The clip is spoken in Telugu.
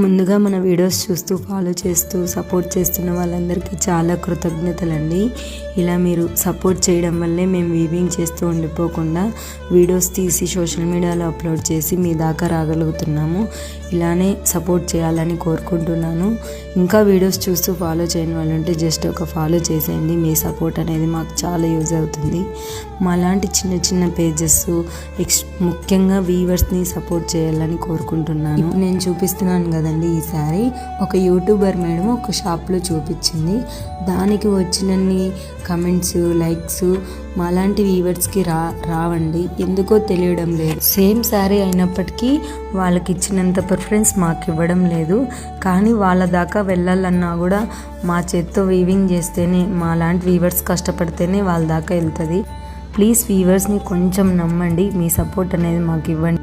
ముందుగా మన వీడియోస్ చూస్తూ ఫాలో చేస్తూ సపోర్ట్ చేస్తున్న వాళ్ళందరికీ చాలా కృతజ్ఞతలండి. ఇలా మీరు సపోర్ట్ చేయడం వల్లే మేము వీవింగ్ చేస్తూ ఉండిపోకుండా వీడియోస్ తీసి సోషల్ మీడియాలో అప్లోడ్ చేసి మీ దాకా రాగలుగుతున్నాము. ఇలానే సపోర్ట్ చేయాలని కోరుకుంటున్నాను. ఇంకా వీడియోస్ చూస్తూ ఫాలో చేయని వాళ్ళు ఉంటే జస్ట్ ఒక ఫాలో చేసేయండి. మీ సపోర్ట్ అనేది మాకు చాలా యూజ్ అవుతుంది. మాలాంటి చిన్న చిన్న పేజెస్ ముఖ్యంగా వీవర్స్ని సపోర్ట్ చేయాలని కోరుకుంటున్నాను. నేను చూపిస్తున్నాను కదండి, ఈ సారీ ఒక యూట్యూబర్ మేడం ఒక షాప్లో చూపించింది. దానికి వచ్చినన్ని కమెంట్స్, లైక్స్ మాలాంటి వీవర్స్కి రావండి. ఎందుకో తెలియడం లేదు. సేమ్ శారీ అయినప్పటికీ వాళ్ళకి ఇచ్చినంత ప్రిఫరెన్స్ మాకు ఇవ్వడం లేదు. కానీ వాళ్ళ దాకా వెళ్ళాలన్నా కూడా మా చేత్తో వీవింగ్ చేస్తేనే, మాలాంటి వీవర్స్ కష్టపడితేనే వాళ్ళ దాకా వెళ్తుంది. ప్లీజ్ వీవర్స్ని కొంచెం నమ్మండి. మీ సపోర్ట్ అనేది మాకు ఇవ్వండి.